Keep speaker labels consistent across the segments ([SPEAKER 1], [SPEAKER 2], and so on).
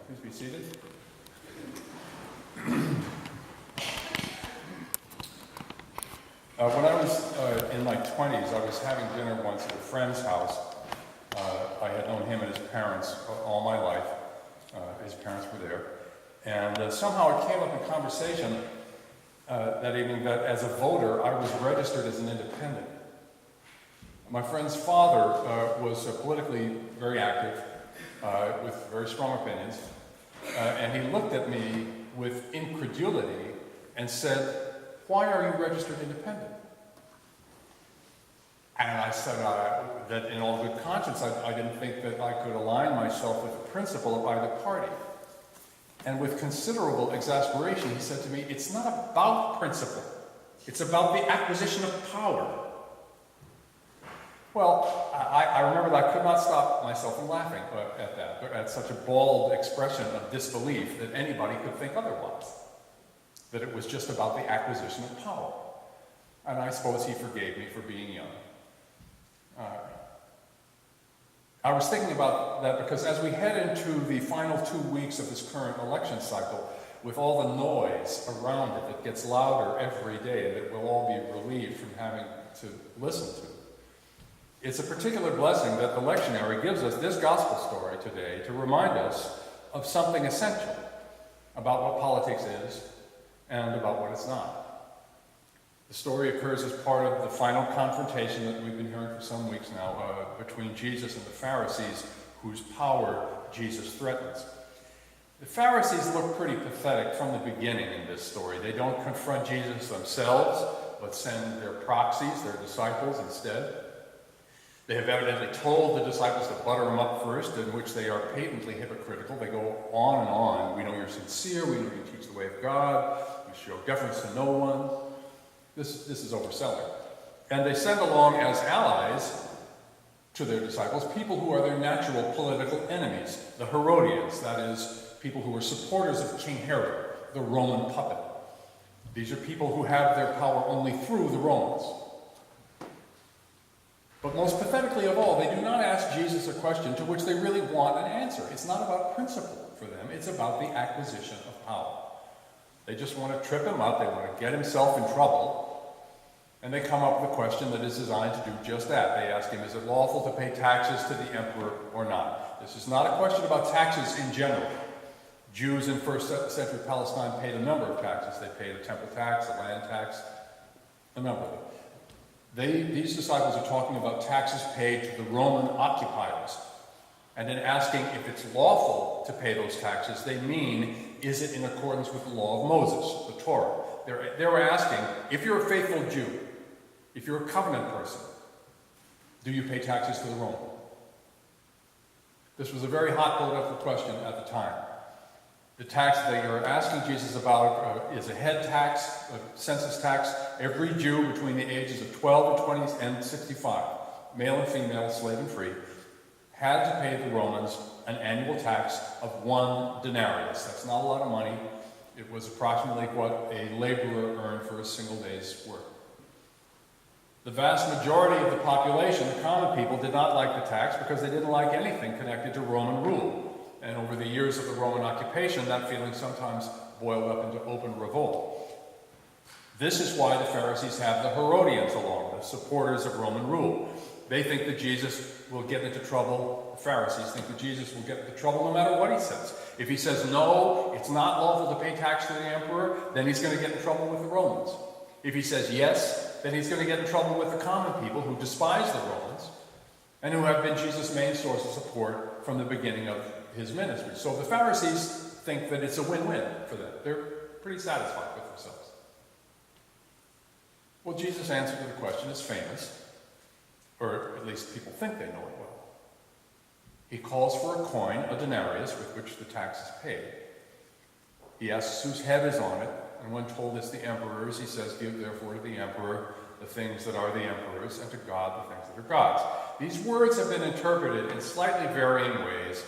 [SPEAKER 1] Please be seated. When I was in my 20s, I was having dinner once at a friend's house. I had known him and his parents all my life. His parents were there. And somehow it came up in conversation that evening that as a voter, I was registered as an independent. My friend's father was politically very active, with very strong opinions, and he looked at me with incredulity and said, "Why are you registered independent?" And I said that in all good conscience, I didn't think that I could align myself with the principle of either party. And with considerable exasperation, he said to me, "It's not about principle. It's about the acquisition of power." Well, I remember that I could not stop myself from laughing at that, at such a bald expression of disbelief that anybody could think otherwise, that it was just about the acquisition of power. And I suppose he forgave me for being young. I was thinking about that because as we head into the final 2 weeks of this current election cycle, with all the noise around it that gets louder every day that we'll all be relieved from having to listen to, it's a particular blessing that the lectionary gives us this gospel story today to remind us of something essential about what politics is and about what it's not. The story occurs as part of the final confrontation that we've been hearing for some weeks now between Jesus and the Pharisees, whose power Jesus threatens. The Pharisees look pretty pathetic from the beginning in this story. They don't confront Jesus themselves, but send their proxies, their disciples, instead. They have evidently told the disciples to butter them up first, in which they are patently hypocritical. They go on and on. "We know you're sincere. We know you teach the way of God. You show deference to no one." This is overselling. And they send along as allies to their disciples people who are their natural political enemies, the Herodians, that is, people who are supporters of King Herod, the Roman puppet. These are people who have their power only through the Romans. But most pathetically of all, they do not ask Jesus a question to which they really want an answer. It's not about principle for them. It's about the acquisition of power. They just want to trip him up. They want to get himself in trouble. And they come up with a question that is designed to do just that. They ask him, is it lawful to pay taxes to the emperor or not? This is not a question about taxes in general. Jews in first century Palestine paid a number of taxes. They paid a temple tax, a land tax, a number of them. These disciples are talking about taxes paid to the Roman occupiers. And in asking if it's lawful to pay those taxes, they mean, is it in accordance with the law of Moses, the Torah? They were asking, if you're a faithful Jew, if you're a covenant person, do you pay taxes to the Roman? This was a very hot political question at the time. The tax they are asking Jesus about is a head tax, a census tax. Every Jew between the ages of 12 and 20 and 65, male and female, slave and free, had to pay the Romans an annual tax of 1 denarius. That's not a lot of money. It was approximately what a laborer earned for a single day's work. The vast majority of the population, the common people, did not like the tax because they didn't like anything connected to Roman rule. And over the years of the Roman occupation, that feeling sometimes boiled up into open revolt. This is why the Pharisees have the Herodians along, the supporters of Roman rule. They think that Jesus will get into trouble. The Pharisees think that Jesus will get into trouble no matter what he says. If he says, no, it's not lawful to pay tax to the emperor, then he's going to get in trouble with the Romans. If he says yes, then he's going to get in trouble with the common people who despise the Romans and who have been Jesus' main source of support from the beginning of his ministry. So the Pharisees think that it's a win-win for them. They're pretty satisfied with themselves. Well, Jesus' answer to the question is famous, or at least people think they know it well. He calls for a coin, a denarius, with which the tax is paid. He asks whose head is on it, and when told it's the emperor's, he says, give therefore to the emperor the things that are the emperor's, and to God the things that are God's. These words have been interpreted in slightly varying ways,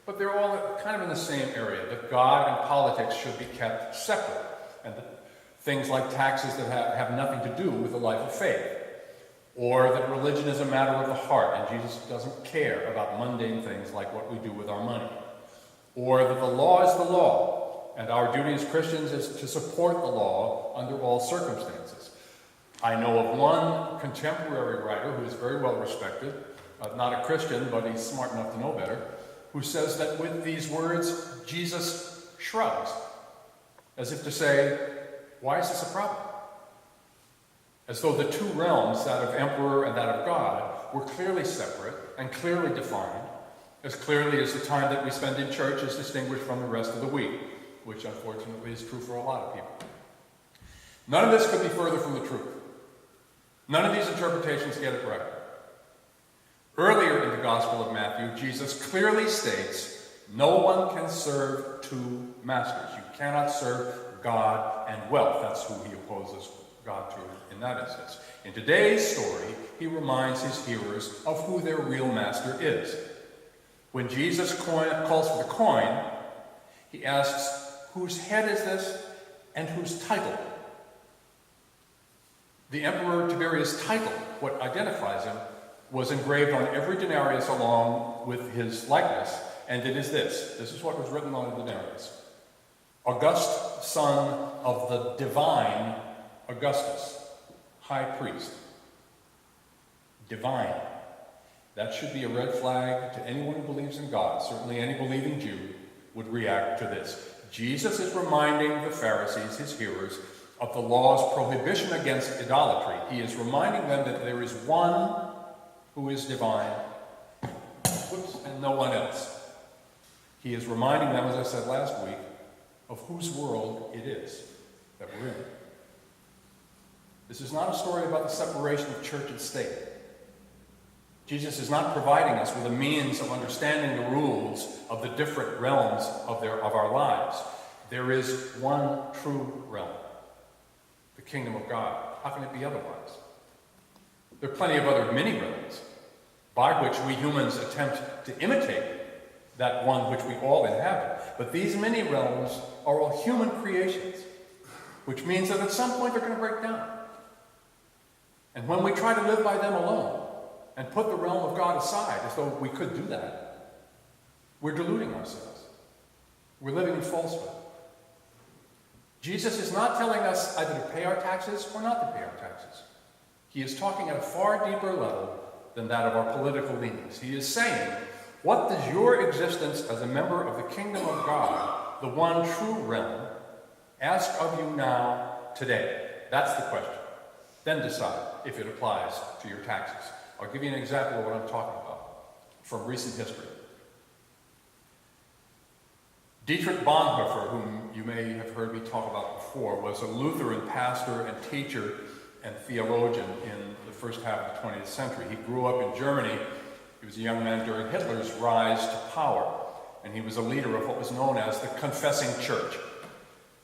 [SPEAKER 1] but they're all kind of in the same area, that God and politics should be kept separate, and that things like taxes that have nothing to do with the life of faith, or that religion is a matter of the heart, and Jesus doesn't care about mundane things like what we do with our money, or that the law is the law, and our duty as Christians is to support the law under all circumstances. I know of one contemporary writer who is very well respected, not a Christian, but he's smart enough to know better, who says that with these words, Jesus shrugs, as if to say, why is this a problem? As though the two realms, that of emperor and that of God, were clearly separate and clearly defined, as clearly as the time that we spend in church is distinguished from the rest of the week, which unfortunately is true for a lot of people. None of this could be further from the truth. None of these interpretations get it right. Earlier in the Gospel of Matthew, Jesus clearly states, no one can serve two masters. You cannot serve God and wealth. That's who he opposes God to in that instance. In today's story, he reminds his hearers of who their real master is. When Jesus calls for the coin, he asks, whose head is this and whose title? The Emperor Tiberius' title, what identifies him, was engraved on every denarius along with his likeness, and it is this. This is what was written on the denarius. August son of the divine Augustus, high priest. Divine. That should be a red flag to anyone who believes in God. Certainly any believing Jew would react to this. Jesus is reminding the Pharisees, his hearers, of the law's prohibition against idolatry. He is reminding them that there is one who is divine, and no one else. He is reminding them, as I said last week, of whose world it is that we're in. This is not a story about the separation of church and state. Jesus is not providing us with a means of understanding the rules of the different realms of our lives. There is one true realm, the kingdom of God. How can it be otherwise? There are plenty of other mini-realms by which we humans attempt to imitate that one which we all inhabit. But these mini-realms are all human creations, which means that at some point they're going to break down. And when we try to live by them alone and put the realm of God aside, as though we could do that, we're deluding ourselves. We're living in falsehood. Jesus is not telling us either to pay our taxes or not to pay our taxes. He is talking at a far deeper level than that of our political leanings. He is saying, what does your existence as a member of the kingdom of God, the one true realm, ask of you now, today? That's the question. Then decide if it applies to your taxes. I'll give you an example of what I'm talking about from recent history. Dietrich Bonhoeffer, whom you may have heard me talk about before, was a Lutheran pastor and teacher and theologian in the first half of the 20th century. He grew up in Germany. He was a young man during Hitler's rise to power, and he was a leader of what was known as the Confessing Church,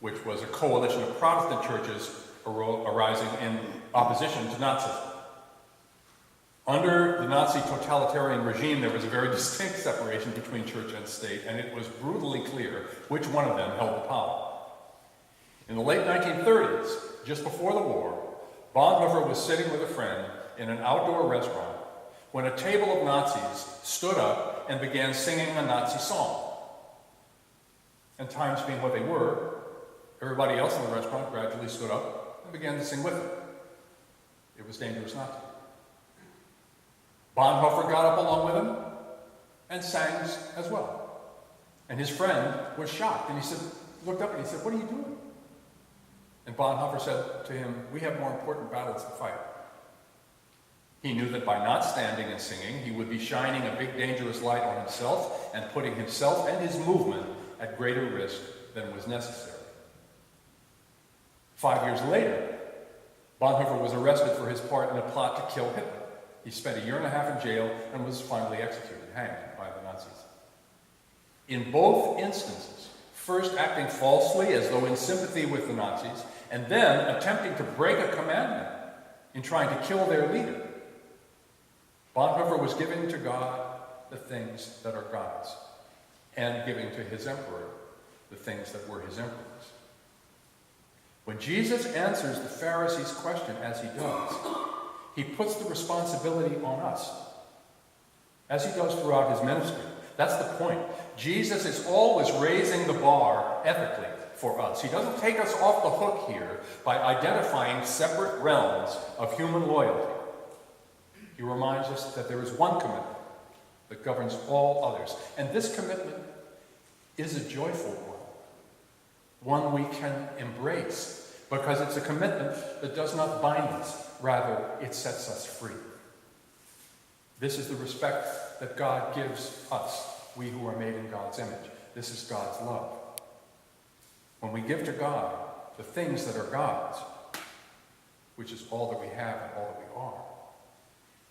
[SPEAKER 1] which was a coalition of Protestant churches arising in opposition to Nazism. Under the Nazi totalitarian regime, there was a very distinct separation between church and state, and it was brutally clear which one of them held the power. In the late 1930s, just before the war, Bonhoeffer was sitting with a friend in an outdoor restaurant when a table of Nazis stood up and began singing a Nazi song. And times being what they were, everybody else in the restaurant gradually stood up and began to sing with them. It was dangerous not to. Bonhoeffer got up along with him and sang as well. And his friend was shocked, and he looked up and he said, "What are you doing?" And Bonhoeffer said to him, "We have more important battles to fight." He knew that by not standing and singing, he would be shining a big dangerous light on himself and putting himself and his movement at greater risk than was necessary. 5 years later, Bonhoeffer was arrested for his part in a plot to kill Hitler. He spent 1.5 years in jail and was finally executed, hanged by the Nazis. In both instances, first acting falsely as though in sympathy with the Nazis, and then attempting to break a commandment in trying to kill their leader, Bonhoeffer was giving to God the things that are God's, and giving to his emperor the things that were his emperor's. When Jesus answers the Pharisees' question as he does, he puts the responsibility on us, as he does throughout his ministry. That's the point. Jesus is always raising the bar ethically for us. He doesn't take us off the hook here by identifying separate realms of human loyalty. He reminds us that there is one commitment that governs all others. And this commitment is a joyful one we can embrace, because it's a commitment that does not bind us. Rather, it sets us free. This is the respect that God gives us, we who are made in God's image. This is God's love. When we give to God the things that are God's, which is all that we have and all that we are,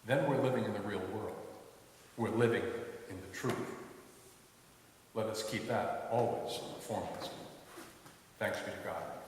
[SPEAKER 1] then we're living in the real world. We're living in the truth. Let us keep that always foremost. Thanks be to God.